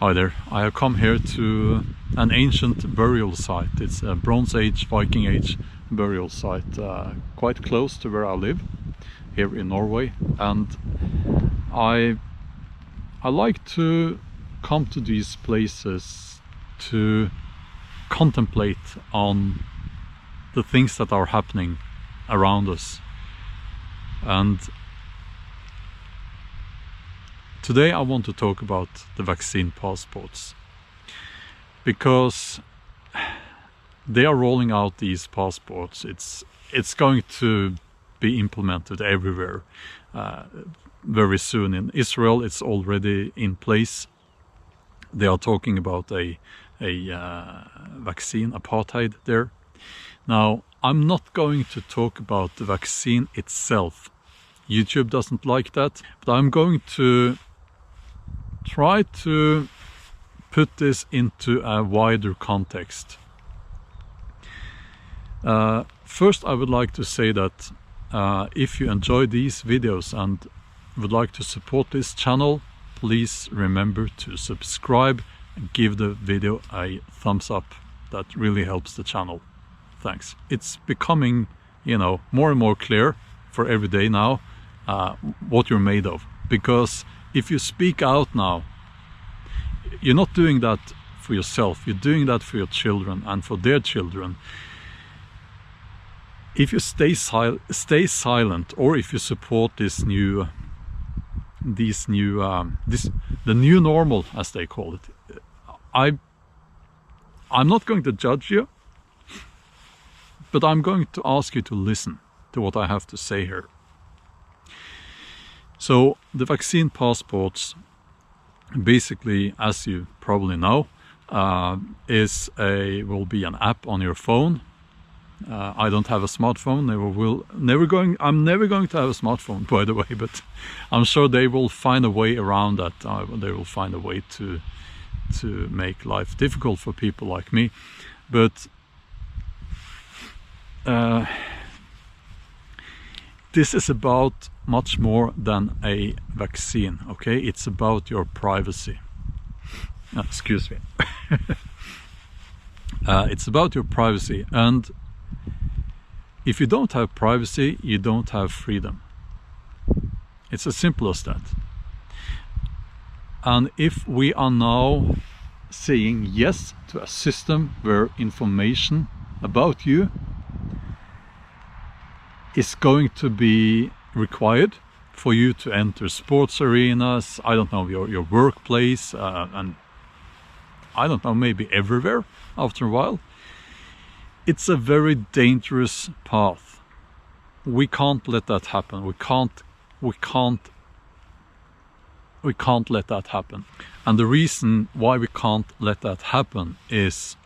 Hi there, I have come here to an ancient burial site. It's a Bronze Age, Viking Age burial site, quite close to where I live, here in Norway. And I like to come to these places to contemplate on the things that are happening around us. And today I want to talk about the vaccine passports, because they are rolling out these passports. It's going to be implemented everywhere very soon. In Israel it's already in place. They are talking about a vaccine apartheid there. Now, I'm not going to talk about the vaccine itself. YouTube doesn't like that, but I'm going to try to put this into a wider context. First, I would like to say that if you enjoy these videos and would like to support this channel, please remember to subscribe and give the video a thumbs up. That really helps the channel. Thanks. It's becoming, more and more clear for every day now what you're made of. Because if you speak out now, you're not doing that for yourself, you're doing that for your children and for their children. If you stay silent, or if you support the new normal, as they call it, I'm not going to judge you, but I'm going to ask you to listen to what I have to say here. So the vaccine passports, basically, as you probably know, will be an app on your phone. I don't have a smartphone. I'm never going to have a smartphone, by the way, but I'm sure they will find a way around that. They will find a way to make life difficult for people like me. But this is about much more than a vaccine, okay? It's about your privacy. Excuse me. It's about your privacy, and if you don't have privacy, you don't have freedom. It's as simple as that. And if we are now saying yes to a system where information about you is going to be required for you to enter sports arenas, I don't know, your workplace, and I don't know, maybe everywhere after a while, it's a very dangerous path. We can't let that happen. We can't let that happen. And the reason why we can't let that happen is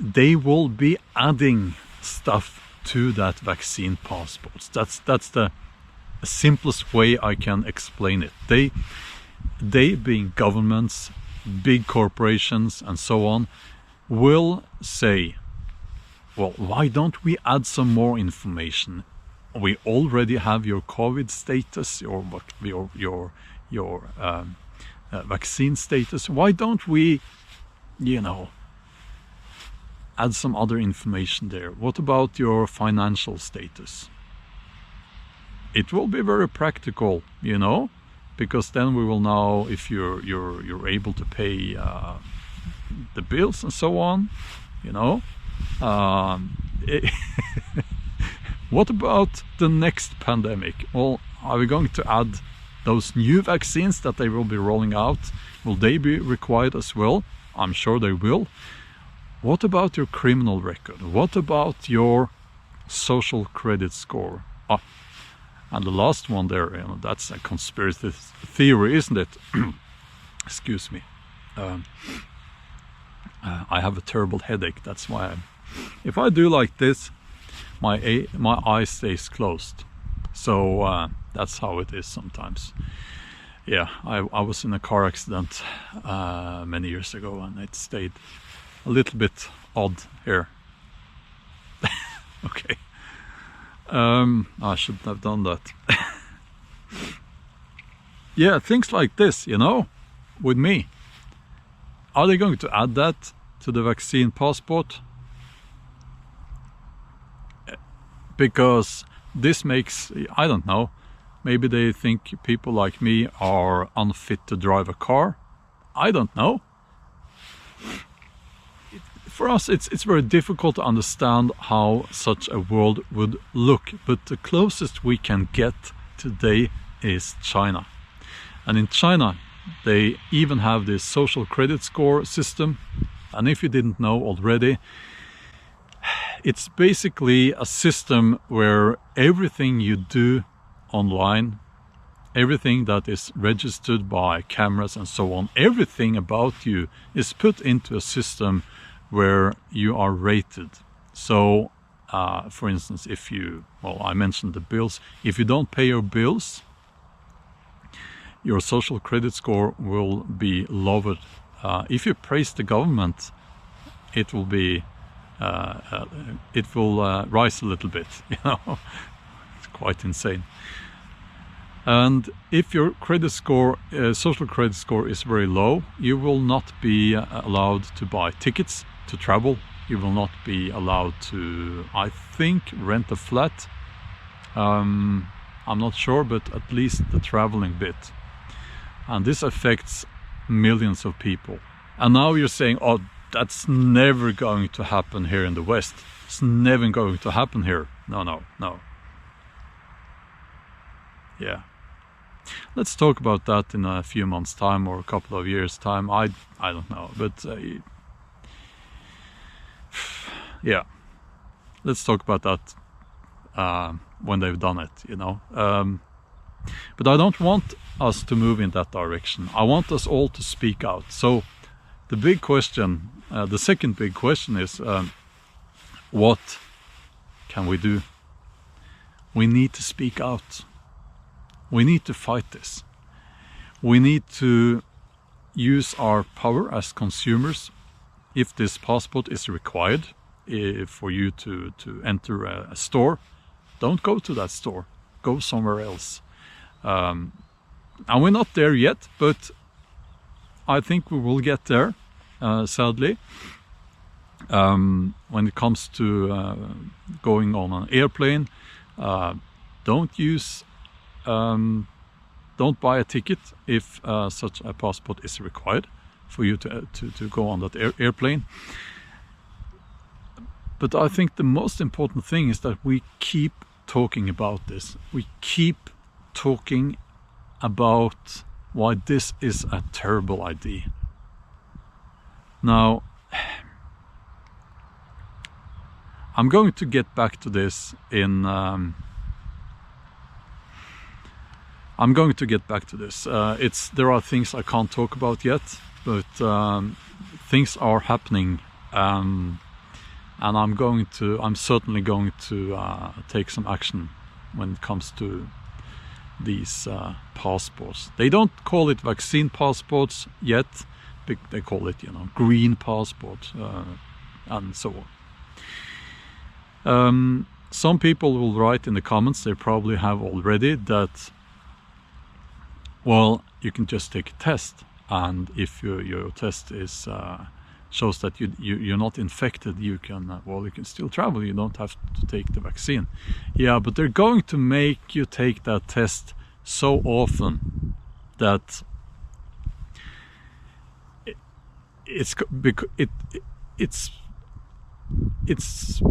they will be adding stuff to that vaccine passports. That's the simplest way I can explain it. They being governments, big corporations and so on, will say, well, why don't we add some more information? We already have your COVID status, your vaccine status. Why don't we, add some other information there? What about your financial status? It will be very practical, because then we will know if you're able to pay the bills and so on, What about the next pandemic? Well, are we going to add those new vaccines that they will be rolling out? Will they be required as well? I'm sure they will. What about your criminal record? What about your social credit score? And the last one there, that's a conspiracy theory, isn't it? Excuse me. I have a terrible headache. That's why if I do like this, my eye stays closed. So that's how it is sometimes. Yeah, I was in a car accident many years ago, and it stayed a little bit odd here. Okay. I shouldn't have done that. Yeah, things like this, with me. Are they going to add that to the vaccine passport? Because this makes, I don't know, maybe they think people like me are unfit to drive a car. I don't know. For us, it's very difficult to understand how such a world would look, but the closest we can get today is China. And in China, they even have this social credit score system. And if you didn't know already, it's basically a system where everything you do online, everything that is registered by cameras and so on, everything about you is put into a system where you are rated. So, for instance, if you, well, I mentioned the bills, if you don't pay your bills, your social credit score will be lowered. If you praise the government, it will be, rise a little bit, you know. It's quite insane. And if your credit score, social credit score is very low, you will not be allowed to buy tickets to travel. You will not be allowed to, I think, rent a flat. I'm not sure, but at least the traveling bit. And this affects millions of people. And now you're saying, oh, that's never going to happen here in the West. It's never going to happen here. No. Yeah. Let's talk about that in a few months' time or a couple of years' time. I don't know, but yeah, let's talk about that when they've done it, you know. But I don't want us to move in that direction. I want us all to speak out. So the big question, the second big question is, what can we do? We need to speak out. We need to fight this. We need to use our power as consumers. If this passport is required for you to enter a store, don't go to that store. Go somewhere else. And we're not there yet, but I think we will get there, sadly. When it comes to going on an airplane, don't buy a ticket if such a passport is required for you to go on that airplane. But I think the most important thing is that we keep talking about this. We keep talking about why this is a terrible idea. Now, I'm going to get back to this in I'm going to get back to this. There are things I can't talk about yet, but things are happening, and I'm certainly going to take some action when it comes to these passports. They don't call it vaccine passports yet. They call it, you know, green passport and so on. Some people will write in the comments, they probably have already, that, well, you can just take a test, and if your test is shows that you're not infected, you can you can still travel. You don't have to take the vaccine. Yeah, but they're going to make you take that test so often that it's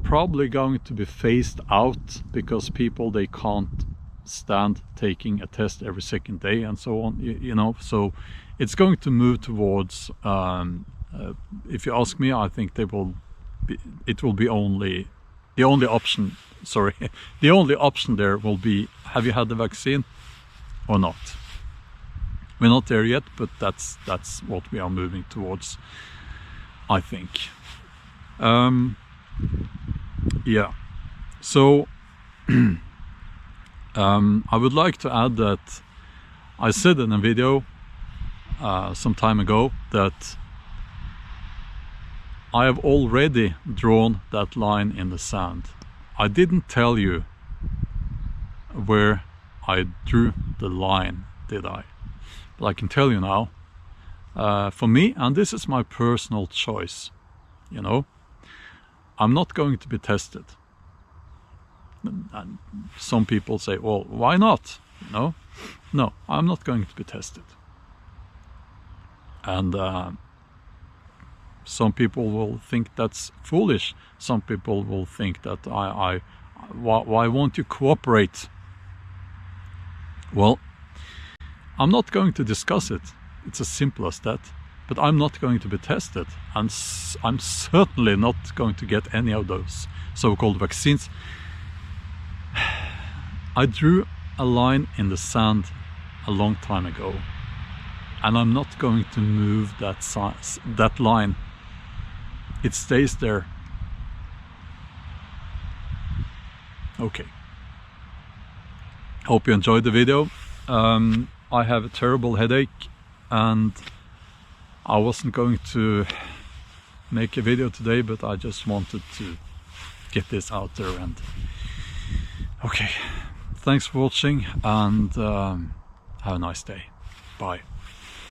probably going to be phased out, because people, they can't stand taking a test every second day and so on, you know. So it's going to move towards, if you ask me, I think it will be only the only option there will be, have you had the vaccine or not? We're not there yet, but that's what we are moving towards, I think. Yeah, so I would like to add that I said in a video some time ago that I have already drawn that line in the sand. I didn't tell you where I drew the line, did I? But I can tell you now for me, and this is my personal choice, you know, I'm not going to be tested. And some people say, well, why not? You know, no, I'm not going to be tested. And some people will think that's foolish. Some people will think that why won't you cooperate? Well, I'm not going to discuss it. It's as simple as that. But I'm not going to be tested, and I'm certainly not going to get any of those so-called vaccines. I drew a line in the sand a long time ago, and I'm not going to move that line. It stays there. Okay. Hope you enjoyed the video. I have a terrible headache, and I wasn't going to make a video today, but I just wanted to get this out there. And okay, thanks for watching, and have a nice day. Bye.